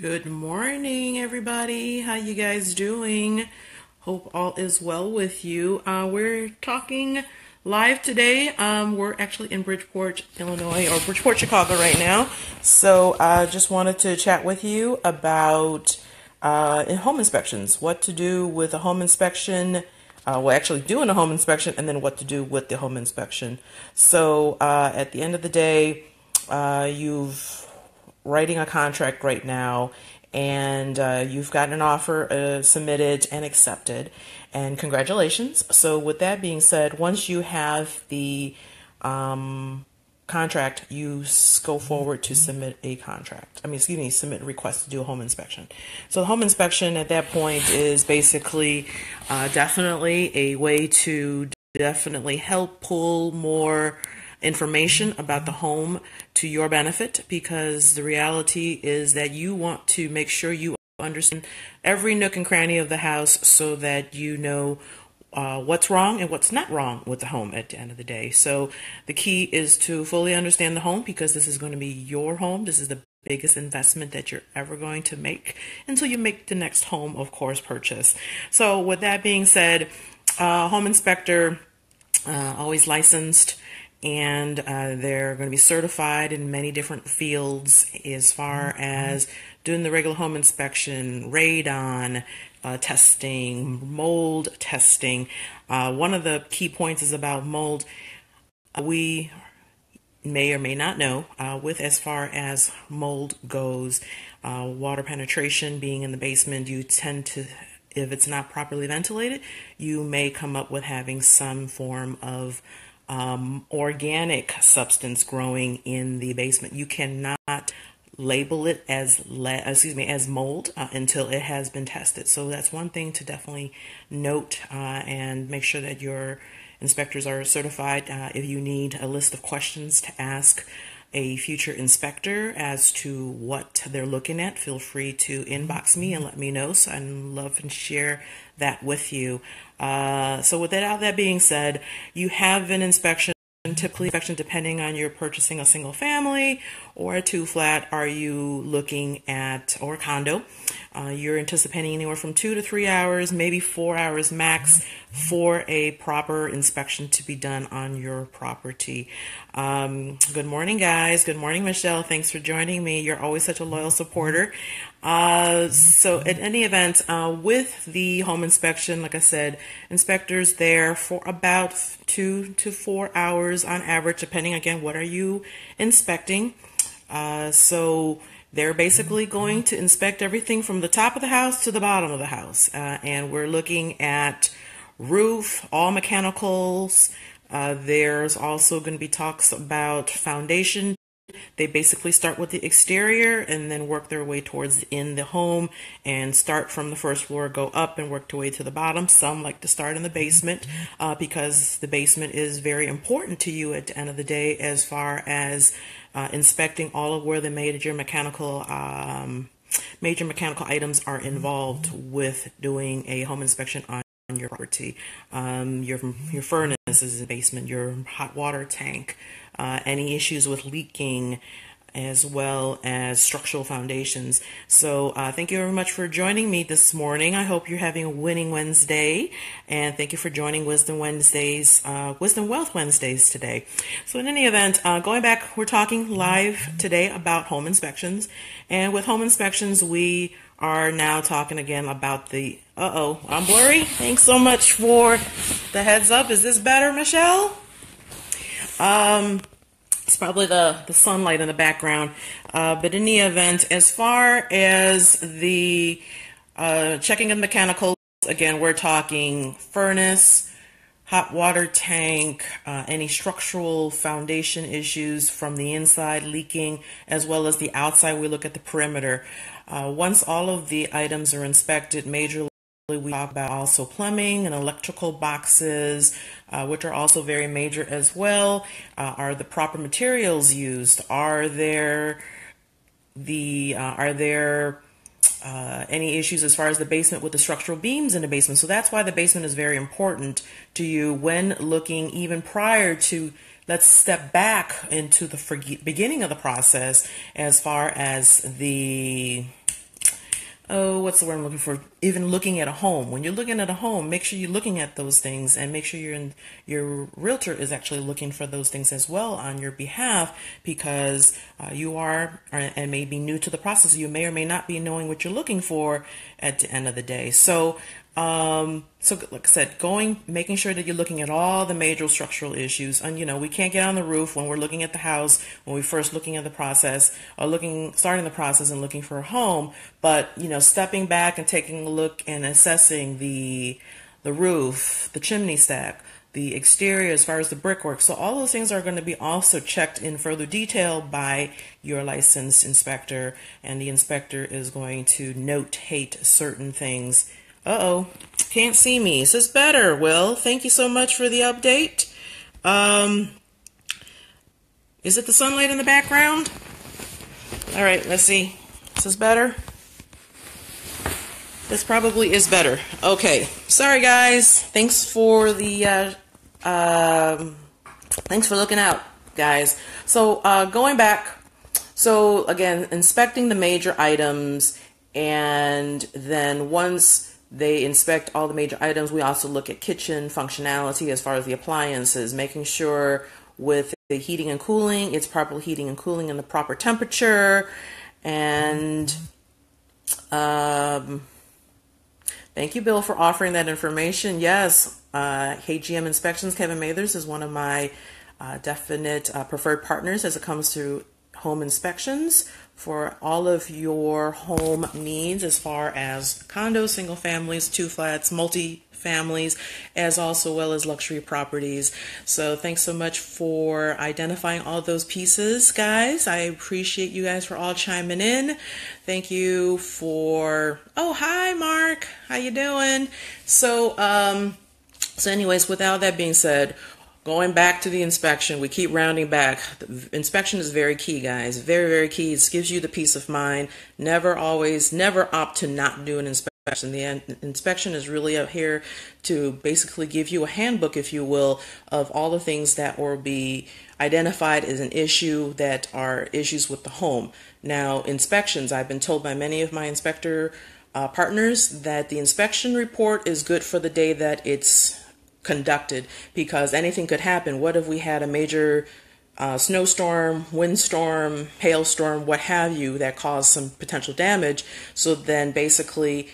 Good morning, everybody. How you guys doing? Hope all is well with you. We're talking live today. We're actually in Bridgeport, Illinois, or Bridgeport, Chicago right now. So I just wanted to chat with you about home inspections, what to do with a home inspection, actually doing a home inspection, and then what to do with the home inspection. So at the end of the day, you've writing a contract right now, and you've gotten an offer submitted and accepted, and congratulations. So with that being said, once you have the contract, you go forward to submit a contract. Submit a request to do a home inspection. So the home inspection at that point is basically definitely a way to definitely help pull more information about the home to your benefit, because the reality is that you want to make sure you understand every nook and cranny of the house so that you know what's wrong and what's not wrong with the home at the end of the day. So the key is to fully understand the home, because this is going to be your home. This is the biggest investment that you're ever going to make until you make the next home, of course, purchase. So with that being said, home inspector, always licensed, and they're going to be certified in many different fields as far as doing the regular home inspection, radon testing, mold testing. One of the key points is about mold. We may or may not know with as far as mold goes, water penetration being in the basement, you tend to, if it's not properly ventilated, you may come up with having some form of organic substance growing in the basement. You cannot label it as mold until it has been tested. So that's one thing to definitely note, and make sure that your inspectors are certified. If you need a list of questions to ask a future inspector as to what they're looking at, feel free to inbox me and let me know. So I'd love to share that with you. So with all that being said, you have an inspection. Typically, depending on you're purchasing a single family or a two flat, are you looking at, or a condo, you're anticipating anywhere from 2 to 3 hours, maybe 4 hours max, for a proper inspection to be done on your property. Good morning, guys. Good morning, Michelle. Thanks for joining me. You're always such a loyal supporter. So in any event, with the home inspection, like I said, inspectors there for about 2 to 4 hours on average, depending, again, what are you inspecting. So they're basically going to inspect everything from the top of the house to the bottom of the house. And we're looking at roof, all mechanicals. There's also going to be talks about foundation. They basically start with the exterior and then work their way towards in the home, and start from the first floor, go up and work their way to the bottom. Some like to start in the basement because the basement is very important to you at the end of the day, as far as inspecting all of where the major mechanical items are involved with doing a home inspection on your property. Your furnace is in the basement, your hot water tank, any issues with leaking, as well as structural foundations. So thank you very much for joining me this morning. I hope you're having a winning Wednesday, and thank you for joining Wisdom Wealth Wednesdays today. So in any event, going back, we're talking live today about home inspections, and with home inspections, we are now talking again about the, I'm blurry. Thanks so much for the heads up. Is this better, Michelle? It's probably the sunlight in the background. But in the event, as far as the checking of mechanicals, again, we're talking furnace, hot water tank, any structural foundation issues from the inside leaking, as well as the outside. We look at the perimeter. Once all of the items are inspected majorly, we talk about also plumbing and electrical boxes, which are also very major as well. Are the proper materials used? Are there any issues as far as the basement with the structural beams in the basement? So that's why the basement is very important to you when looking, even prior to, let's step back into the beginning of the process, as far as the oh, what's the word I'm looking for? Even looking at a home. When you're looking at a home, make sure you're looking at those things, and make sure your realtor is actually looking for those things as well on your behalf, because you are and may be new to the process. You may or may not be knowing what you're looking for at the end of the day. So like I said, making sure that you're looking at all the major structural issues. And, we can't get on the roof when we're looking at the house, when we're first looking at the process, or starting the process and looking for a home. But, stepping back and taking a look and assessing the roof, the chimney stack, the exterior as far as the brickwork. So all those things are going to be also checked in further detail by your licensed inspector, and the inspector is going to notate certain things. Uh-oh, can't see me. Is this better? Well, thank you so much for the update. Is it the sunlight in the background? All right, let's see. Is this better? This probably is better. Okay, sorry guys. Thanks for looking out, guys. So going back, so again, inspecting the major items, and then once they inspect all the major items, we also look at kitchen functionality as far as the appliances, making sure with the heating and cooling, it's properly heating and cooling in the proper temperature. And thank you, Bill, for offering that information. Yes, KGM Inspections, Kevin Mathers is one of my definite preferred partners as it comes to home inspections for all of your home needs, as far as condos, single families, 2 flats, multi-families, as also well as luxury properties. So thanks so much for identifying all those pieces, guys. I appreciate you guys for all chiming in. Thank you for, oh, hi, Mark. How you doing? So anyways, without that being said, going back to the inspection, we keep rounding back. The inspection is very key, guys. Very, very key. It gives you the peace of mind. Never opt to not do an inspection. The inspection is really up here to basically give you a handbook, if you will, of all the things that will be identified as an issue that are issues with the home. Now, inspections, I've been told by many of my inspector partners that the inspection report is good for the day that it's conducted, because anything could happen. What if we had a major snowstorm, windstorm, hailstorm, what have you, that caused some potential damage? So then basically,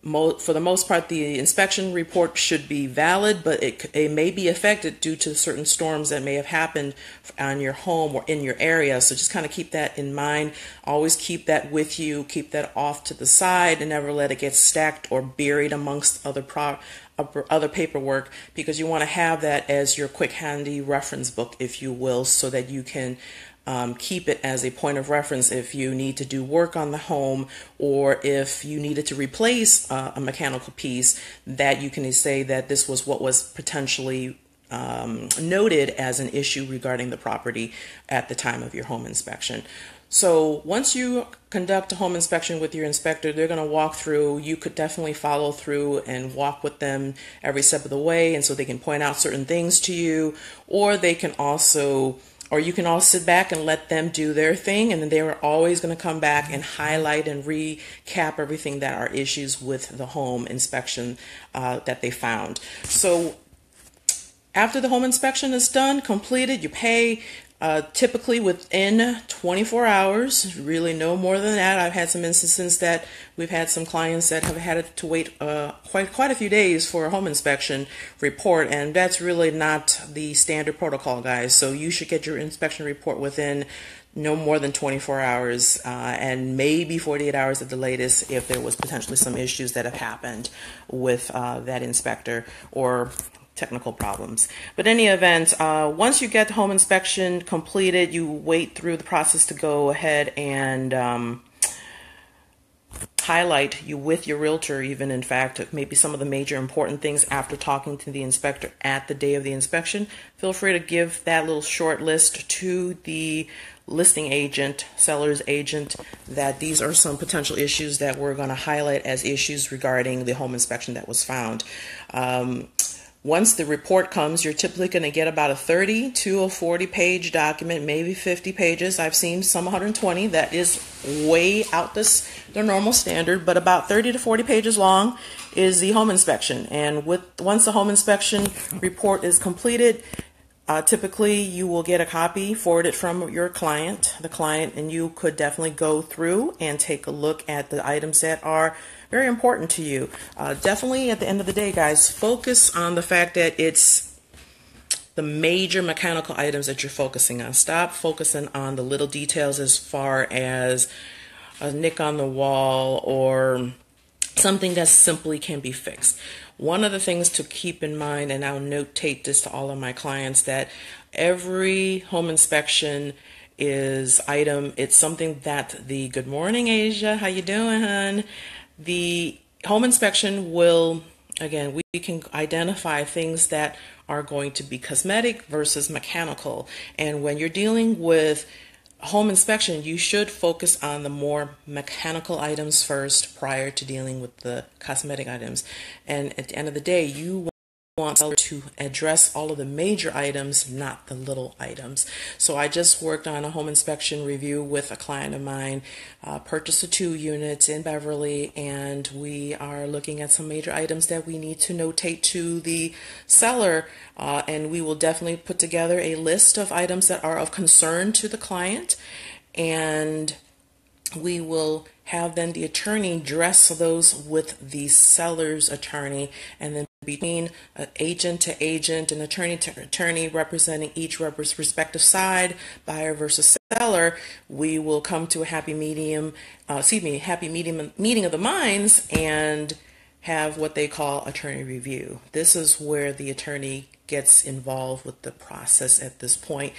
for the most part, the inspection report should be valid, but it may be affected due to certain storms that may have happened on your home or in your area. So just kind of keep that in mind. Always keep that with you. Keep that off to the side, and never let it get stacked or buried amongst other paperwork, because you want to have that as your quick handy reference book, if you will, so that you can keep it as a point of reference if you need to do work on the home, or if you needed to replace a mechanical piece, that you can say that this was what was potentially noted as an issue regarding the property at the time of your home inspection. So once you conduct a home inspection with your inspector, they're going to walk through. You could definitely follow through and walk with them every step of the way, and so they can point out certain things to you, or they can also, or you can all sit back and let them do their thing, and then they are always going to come back and highlight and recap everything that are issues with the home inspection that they found. So after the home inspection is done, completed, you pay. Typically within 24 hours, really no more than that. I've had some instances that we've had some clients that have had to wait quite a few days for a home inspection report, and that's really not the standard protocol, guys. So you should get your inspection report within no more than 24 hours, and maybe 48 hours at the latest if there was potentially some issues that have happened with that inspector or technical problems. But in any event, once you get the home inspection completed, you wait through the process to go ahead and highlight you with your realtor, even in fact, maybe some of the major important things after talking to the inspector at the day of the inspection. Feel free to give that little short list to the listing agent, seller's agent, that these are some potential issues that we're going to highlight as issues regarding the home inspection that was found. once the report comes, you're typically going to get about a 30 to a 40-page document, maybe 50 pages. I've seen some 120. That is way out the normal standard, but about 30 to 40 pages long is the home inspection. And once the home inspection report is completed, typically you will get a copy forwarded from your client, and you could definitely go through and take a look at the items that are very important to you. Definitely at the end of the day, guys, focus on the fact that it's the major mechanical items that you're focusing on. Stop focusing on the little details as far as a nick on the wall or something that simply can be fixed. One of the things to keep in mind, and I'll notate this to all of my clients, that every home inspection it's something that the good morning, Asia, how you doing, hon? The home inspection will, again, we can identify things that are going to be cosmetic versus mechanical. And when you're dealing with home inspection, you should focus on the more mechanical items first prior to dealing with the cosmetic items. And at the end of the day, you want to address all of the major items, not the little items. So I just worked on a home inspection review with a client of mine, purchased a 2 units in Beverly, and we are looking at some major items that we need to notate to the seller, and we will definitely put together a list of items that are of concern to the client, and we will have then the attorney dress those with the seller's attorney, and then between agent to agent and attorney to attorney representing each respective side, buyer versus seller, we will come to a happy medium meeting of the minds and have what they call attorney review. This is where the attorney gets involved with the process at this point,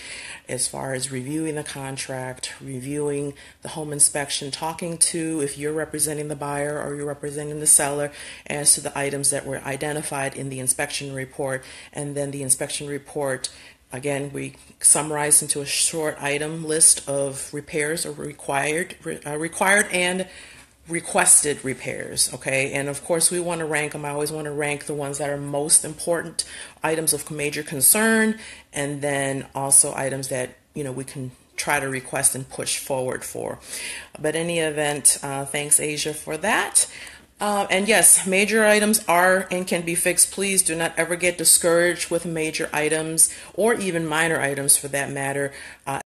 as far as reviewing the contract, reviewing the home inspection, talking to, if you're representing the buyer or you're representing the seller, as to the items that were identified in the inspection report. And then the inspection report, again, we summarize into a short item list of repairs or required and requested repairs. Okay, and of course we want to rank them. I always want to rank the ones that are most important, items of major concern, and then also items that we can try to request and push forward for. But in any event, thanks Asia for that. And yes, major items are and can be fixed. Please do not ever get discouraged with major items or even minor items for that matter.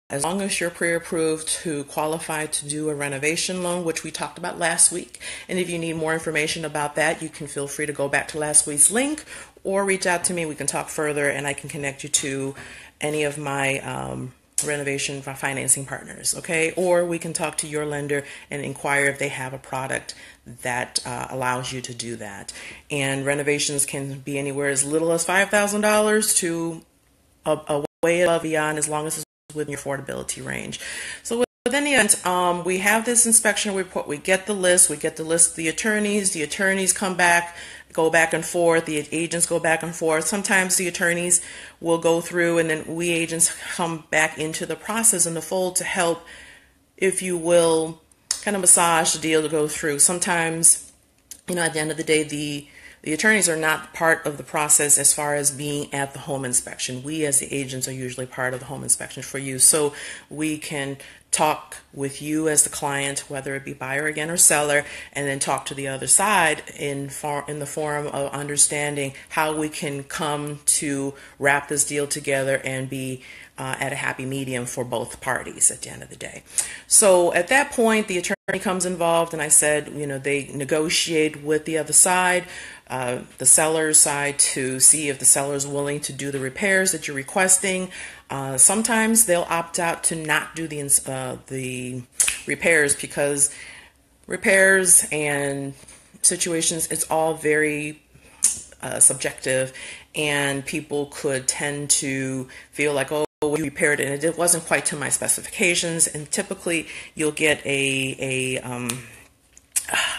As long as you're pre-approved to qualify to do a renovation loan, which we talked about last week. And if you need more information about that, you can feel free to go back to last week's link or reach out to me. We can talk further and I can connect you to any of my renovation financing partners, okay? Or we can talk to your lender and inquire if they have a product that allows you to do that. And renovations can be anywhere as little as $5,000 to a way above beyond, as long as it's within your affordability range. So with any event, we have this inspection report, we get the list of the attorneys come back, go back and forth, the agents go back and forth. Sometimes the attorneys will go through and then we agents come back into the process in the fold to help, if you will, kind of massage the deal to go through. Sometimes, at the end of the day, the attorneys are not part of the process as far as being at the home inspection. We as the agents are usually part of the home inspection for you. So we can talk with you as the client, whether it be buyer again or seller, and then talk to the other side in the form of understanding how we can come to wrap this deal together and be at a happy medium for both parties at the end of the day. So at that point, the attorney comes involved, and I said, they negotiate with the other side, the seller's side, to see if the seller is willing to do the repairs that you're requesting. Sometimes they'll opt out to not do the repairs, because repairs and situations, it's all very subjective, and people could tend to feel like, oh, we repaired it and it wasn't quite to my specifications. And typically you'll get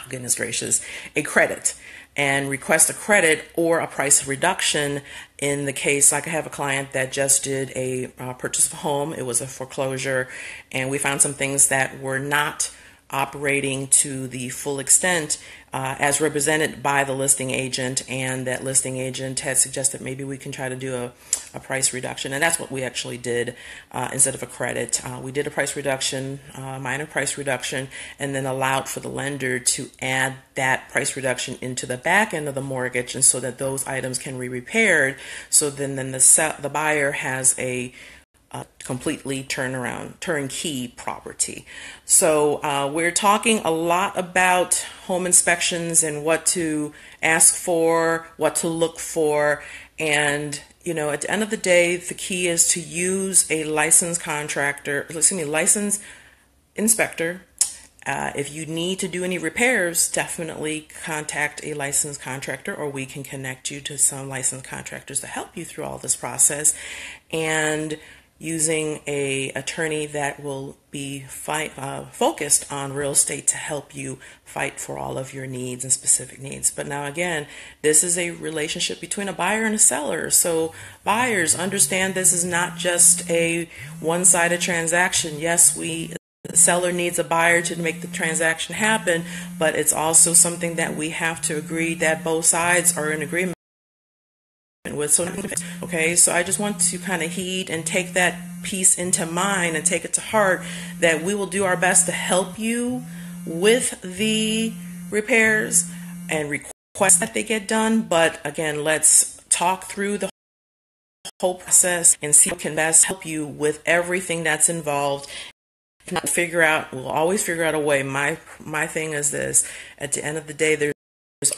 goodness gracious, a credit, and request a credit or a price reduction. In the case, like I have a client that just did a purchase of a home. It was a foreclosure, and we found some things that were not operating to the full extent as represented by the listing agent, and that listing agent had suggested maybe we can try to do a price reduction, and that's what we actually did. Instead of a credit, we did a price reduction, minor price reduction, and then allowed for the lender to add that price reduction into the back end of the mortgage, and so that those items can be repaired. So then the buyer has a completely turnkey property. So we're talking a lot about home inspections and what to ask for, what to look for, and at the end of the day, the key is to use a licensed licensed inspector. If you need to do any repairs, definitely contact a licensed contractor, or we can connect you to some licensed contractors to help you through all this process, and using an attorney that will be focused on real estate to help you fight for all of your needs and specific needs. But now again, this is a relationship between a buyer and a seller. So buyers, understand this is not just a one-sided transaction. Yes, the seller needs a buyer to make the transaction happen, but it's also something that we have to agree that both sides are in agreement with. So okay, so I just want to kind of heed and take that piece into mind and take it to heart, that we will do our best to help you with the repairs and request that they get done. But again, let's talk through the whole process and see what can best help you with everything that's involved. We'll always figure out a way. My thing is this: at the end of the day, there's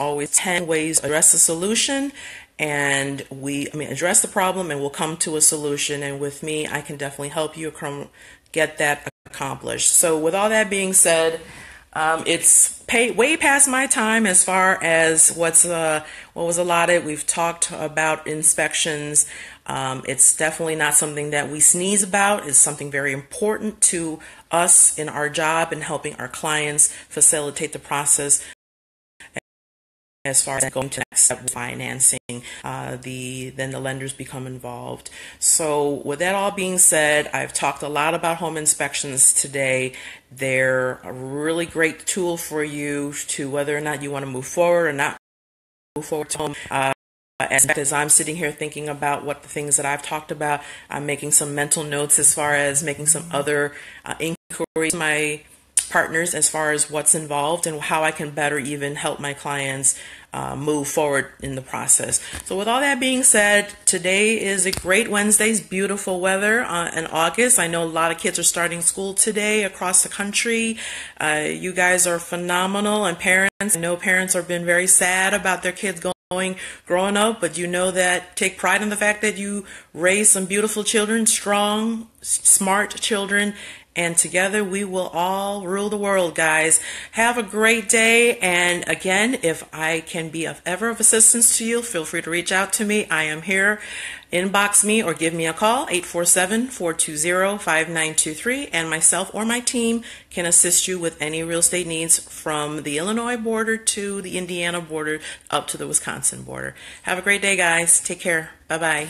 always 10 ways to address the solution, and address the problem, and we'll come to a solution. And with me, I can definitely help you get that accomplished. So with all that being said, it's way past my time as far as what was allotted. We've talked about inspections. It's definitely not something that we sneeze about. It's something very important to us in our job and helping our clients facilitate the process as far as going to the next step of financing. Then the lenders become involved. So with that all being said, I've talked a lot about home inspections today. They're a really great tool for you to whether or not you want to move forward or not move forward to home. As I'm sitting here thinking about what the things that I've talked about, I'm making some mental notes as far as making some other inquiries to my partners as far as what's involved and how I can better even help my clients move forward in the process. So with all that being said, today is a great Wednesday. It's beautiful weather in August. I know a lot of kids are starting school today across the country. You guys are phenomenal, and parents, I know parents have been very sad about their kids growing up, but take pride in the fact that you raised some beautiful children, strong, smart children, and together we will all rule the world, guys. Have a great day, and again, if I can be of assistance to you, feel free to reach out to me. I am here. Inbox me or give me a call, 847-420-5923, and myself or my team can assist you with any real estate needs from the Illinois border to the Indiana border up to the Wisconsin border. Have a great day, guys. Take care. Bye-bye.